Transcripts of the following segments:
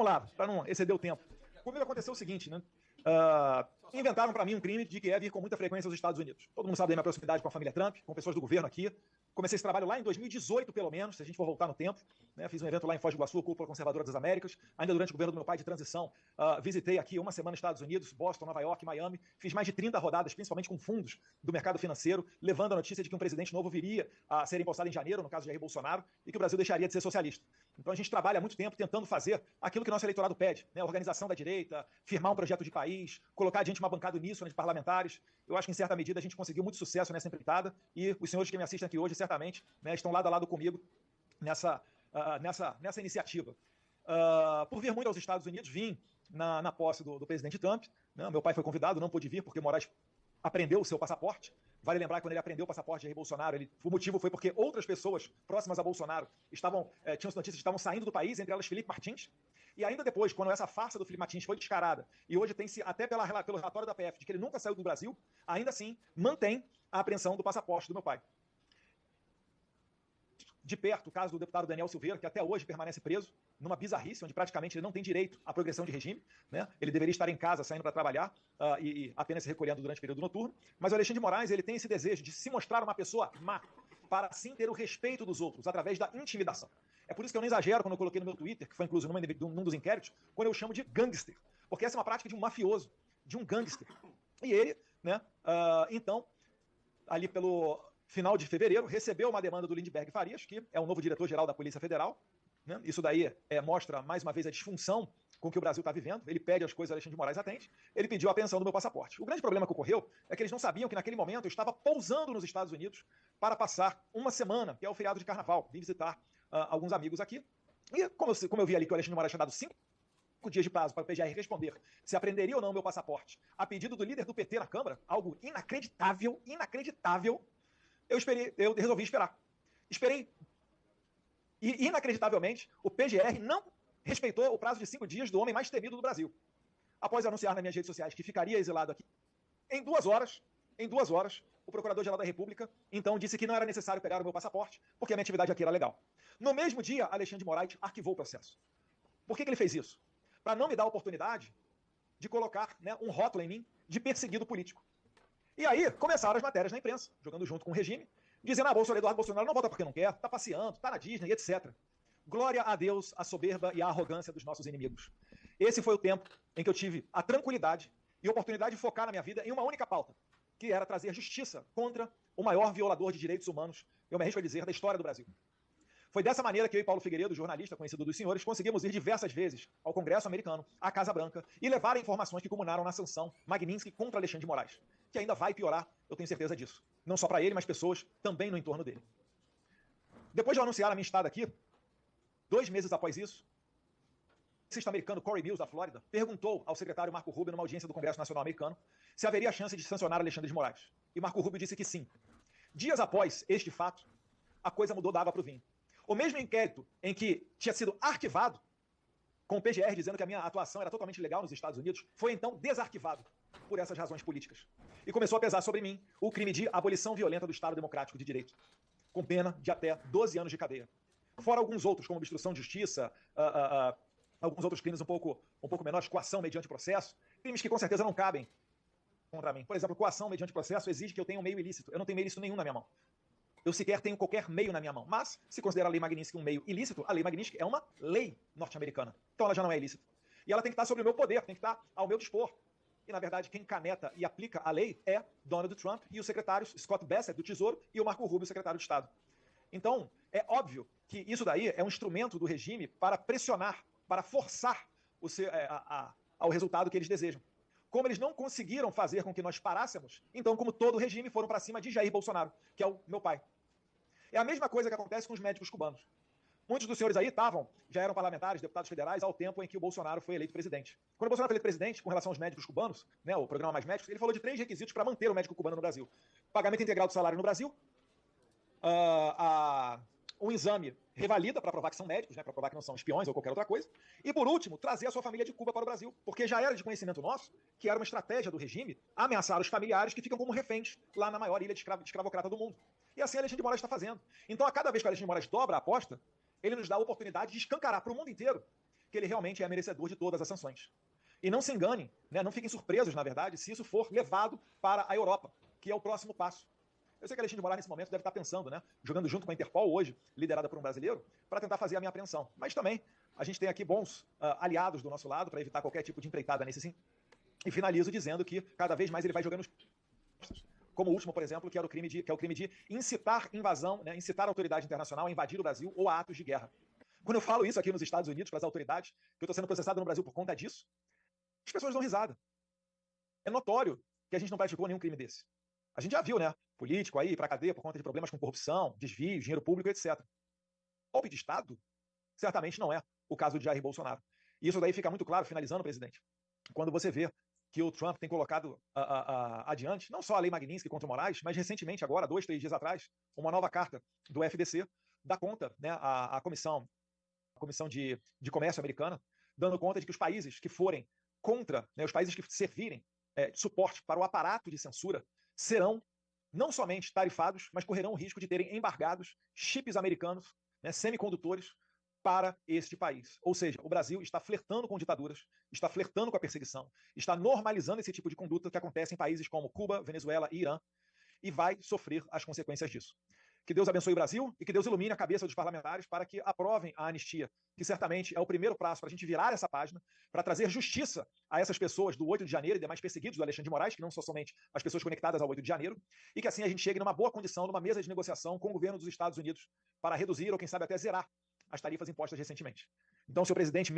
Vamos lá, para não exceder o tempo. Comigo aconteceu o seguinte, né? Inventaram para mim um crime de que é vir com muita frequência aos Estados Unidos. Todo mundo sabe da minha proximidade com a família Trump, com pessoas do governo aqui. Comecei esse trabalho lá em 2018, pelo menos, se a gente for voltar no tempo. Né? Fiz um evento lá em Foz do Iguaçu, Cúpula Conservadora das Américas. Ainda durante o governo do meu pai de transição, visitei aqui uma semana nos Estados Unidos, Boston, Nova York, Miami. Fiz mais de 30 rodadas, principalmente com fundos do mercado financeiro, levando a notícia de que um presidente novo viria a ser empossado em janeiro, no caso de Jair Bolsonaro, e que o Brasil deixaria de ser socialista. Então a gente trabalha há muito tempo tentando fazer aquilo que o nosso eleitorado pede, né? A organização da direita, firmar um projeto de país, colocar adiante uma bancada uníssona de parlamentares. Eu acho que, em certa medida, a gente conseguiu muito sucesso nessa empreitada e os senhores que me assistem aqui hoje, certamente, né, estão lado a lado comigo nessa iniciativa. Por vir muito aos Estados Unidos, vim na posse do presidente Trump. Né? Meu pai foi convidado, não pôde vir porque Moraes apreendeu o seu passaporte. Vale lembrar que quando ele apreendeu o passaporte de Jair Bolsonaro, o motivo foi porque outras pessoas próximas a Bolsonaro tinham notícias, estavam saindo do país, entre elas Felipe Martins. E ainda depois, quando essa farsa do Felipe Martins foi descarada, e hoje tem-se, até pelo relatório da PF, de que ele nunca saiu do Brasil, ainda assim mantém a apreensão do passaporte do meu pai. De perto, o caso do deputado Daniel Silveira, que até hoje permanece preso, numa bizarrice, onde praticamente ele não tem direito à progressão de regime. Né? Ele deveria estar em casa, saindo para trabalhar e apenas se recolhendo durante o período noturno. Mas o Alexandre de Moraes ele tem esse desejo de se mostrar uma pessoa má, para assim ter o respeito dos outros, através da intimidação. É por isso que eu não exagero quando eu coloquei no meu Twitter, que foi incluso num dos inquéritos, quando eu chamo de gangster. Porque essa é uma prática de um mafioso, de um gangster. E ele, né, então, ali pelo final de fevereiro, recebeu uma demanda do Lindbergh Farias, que é o novo diretor-geral da Polícia Federal. Né? Isso daí mostra, mais uma vez, a disfunção com que o Brasil está vivendo. Ele pede as coisas, Alexandre de Moraes atende. Ele pediu a apreensão do meu passaporte. O grande problema que ocorreu é que eles não sabiam que, naquele momento, eu estava pousando nos Estados Unidos para passar uma semana, que é o feriado de Carnaval. Vim visitar alguns amigos aqui. E como eu vi ali que o Alexandre de Moraes tinha dado 5 dias de prazo para o PGR responder se apreenderia ou não o meu passaporte, a pedido do líder do PT na Câmara, algo inacreditável, eu resolvi esperar. Esperei. E, inacreditavelmente, o PGR não respeitou o prazo de 5 dias do homem mais temido do Brasil. Após anunciar nas minhas redes sociais que ficaria exilado aqui, em 2 horas, o Procurador-Geral da República, então, disse que não era necessário pegar o meu passaporte, porque a minha atividade aqui era legal. No mesmo dia, Alexandre de Moraes arquivou o processo. Por que ele fez isso? Para não me dar a oportunidade de colocar, né, um rótulo em mim de perseguido político. E aí começaram as matérias na imprensa, jogando junto com o regime, dizendo: Eduardo Bolsonaro não vota porque não quer, tá passeando, tá na Disney, etc. Glória a Deus, a soberba e a arrogância dos nossos inimigos. Esse foi o tempo em que eu tive a tranquilidade e a oportunidade de focar na minha vida em uma única pauta, que era trazer justiça contra o maior violador de direitos humanos, eu me arrisco a dizer, da história do Brasil. Foi dessa maneira que eu e Paulo Figueiredo, jornalista conhecido dos senhores, conseguimos ir diversas vezes ao Congresso americano, à Casa Branca, e levar informações que culminaram na sanção Magnitsky contra Alexandre de Moraes, que ainda vai piorar, eu tenho certeza disso. Não só para ele, mas pessoas também no entorno dele. Depois de eu anunciar a minha estada aqui, 2 meses após isso, o cientista americano Corey Mills, da Flórida, perguntou ao secretário Marco Rubio, numa audiência do Congresso Nacional Americano, se haveria chance de sancionar Alexandre de Moraes. E Marco Rubio disse que sim. Dias após este fato, a coisa mudou da água para o vinho. O mesmo inquérito em que tinha sido arquivado, com o PGR dizendo que a minha atuação era totalmente legal nos Estados Unidos, foi então desarquivado por essas razões políticas. E começou a pesar sobre mim o crime de abolição violenta do Estado Democrático de Direito, com pena de até 12 anos de cadeia. Fora alguns outros, como obstrução de justiça, alguns outros crimes um pouco menores, coação mediante processo, crimes que com certeza não cabem contra mim. Por exemplo, coação mediante processo exige que eu tenha um meio ilícito. Eu não tenho meio ilícito nenhum na minha mão. Eu sequer tenho qualquer meio na minha mão. Mas, se considerar a lei Magnitsky um meio ilícito, a lei Magnitsky é uma lei norte-americana. Então ela já não é ilícita. E ela tem que estar sobre o meu poder, tem que estar ao meu dispor. E, na verdade, quem caneta e aplica a lei é Donald Trump e os secretários Scott Bessent, do Tesouro, e o Marco Rubio, secretário de Estado. Então, é óbvio que isso daí é um instrumento do regime para pressionar, para forçar ao resultado que eles desejam. Como eles não conseguiram fazer com que nós parássemos, então, como todo o regime, foram para cima de Jair Bolsonaro, que é o meu pai. É a mesma coisa que acontece com os médicos cubanos. Muitos dos senhores aí já eram parlamentares, deputados federais, ao tempo em que o Bolsonaro foi eleito presidente. Quando o Bolsonaro foi eleito presidente, com relação aos médicos cubanos, né, o programa Mais Médicos, ele falou de 3 requisitos para manter o médico cubano no Brasil: pagamento integral do salário no Brasil, um exame revalida para provar que são médicos, né, para provar que não são espiões ou qualquer outra coisa, e, por último, trazer a sua família de Cuba para o Brasil, porque já era de conhecimento nosso que era uma estratégia do regime ameaçar os familiares que ficam como reféns lá na maior ilha de escravocrata do mundo. E assim Alexandre de Moraes está fazendo. Então, a cada vez que o Alexandre de Moraes dobra a aposta, ele nos dá a oportunidade de escancarar para o mundo inteiro que ele realmente é merecedor de todas as sanções. E não se enganem, né, não fiquem surpresos, na verdade, se isso for levado para a Europa, que é o próximo passo. Eu sei que Alexandre de Moraes, nesse momento, deve estar pensando, né, jogando junto com a Interpol, hoje, liderada por um brasileiro, para tentar fazer a minha apreensão. Mas também, a gente tem aqui bons aliados do nosso lado para evitar qualquer tipo de empreitada nesse sentido. E finalizo dizendo que, cada vez mais, ele vai jogando como o último, por exemplo, que é o crime de incitar invasão, né, incitar a autoridade internacional a invadir o Brasil ou a atos de guerra. Quando eu falo isso aqui nos Estados Unidos, para as autoridades, que eu estou sendo processado no Brasil por conta disso, as pessoas dão risada. É notório que a gente não praticou nenhum crime desse. A gente já viu, né? Político aí para cadeia por conta de problemas com corrupção, desvio, dinheiro público, etc. Golpe de Estado, certamente não é o caso de Jair Bolsonaro. E isso daí fica muito claro, finalizando, presidente, quando você vê que o Trump tem colocado adiante, não só a lei Magnitsky contra o Moraes, mas recentemente, agora, 2, 3 dias atrás, uma nova carta do FDC dá conta, né, a Comissão de Comércio americana, dando conta de que os países que forem contra, né, os países que servirem de suporte para o aparato de censura, serão não somente tarifados, mas correrão o risco de terem embargados chips americanos, né, semicondutores, para este país. Ou seja, o Brasil está flertando com ditaduras, está flertando com a perseguição, está normalizando esse tipo de conduta que acontece em países como Cuba, Venezuela e Irã, e vai sofrer as consequências disso. Que Deus abençoe o Brasil e que Deus ilumine a cabeça dos parlamentares para que aprovem a anistia, que certamente é o primeiro passo para a gente virar essa página, para trazer justiça a essas pessoas do 8 de janeiro e demais perseguidos do Alexandre de Moraes, que não são somente as pessoas conectadas ao 8 de janeiro, e que assim a gente chegue numa boa condição, numa mesa de negociação com o governo dos Estados Unidos para reduzir ou, quem sabe, até zerar as tarifas impostas recentemente. Então, senhor presidente,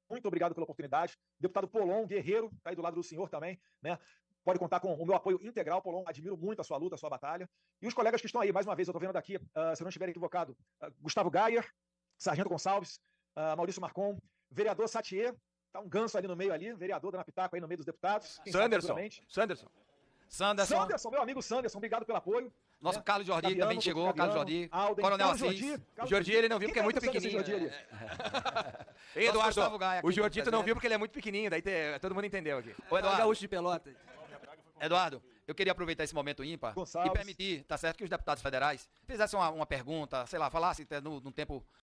muito obrigado pela oportunidade. Deputado Polon, guerreiro, está aí do lado do senhor também, né? Pode contar com o meu apoio integral, Polon. Admiro muito a sua luta, a sua batalha. E os colegas que estão aí, mais uma vez, eu estou vendo daqui, se eu não estiver equivocado, Gustavo Gayer, Sargento Gonçalves, Maurício Marcon, vereador Satier, tá um ganso ali no meio ali, vereador dando pitaco aí no meio dos deputados. Sanderson, meu amigo Sanderson, obrigado pelo apoio. Nosso né? Carlos Jordi Gabiano, também chegou, Gabiano, Carlos Jordi, Alden, Coronel Carlos Assis. Jordi, O Jordi ele não viu porque é muito Quem tá pequenininho. Jordi ali? Ei, Eduardo, Gaia, o Jordi tu não viu porque ele é muito pequenininho, daí todo mundo entendeu aqui. Ô, Eduardo, Gaúcho de Pelotas. Eduardo, eu queria aproveitar esse momento ímpar Gonçalves. e permitir, tá certo, que os deputados federais fizessem uma pergunta, sei lá, falassem num tempo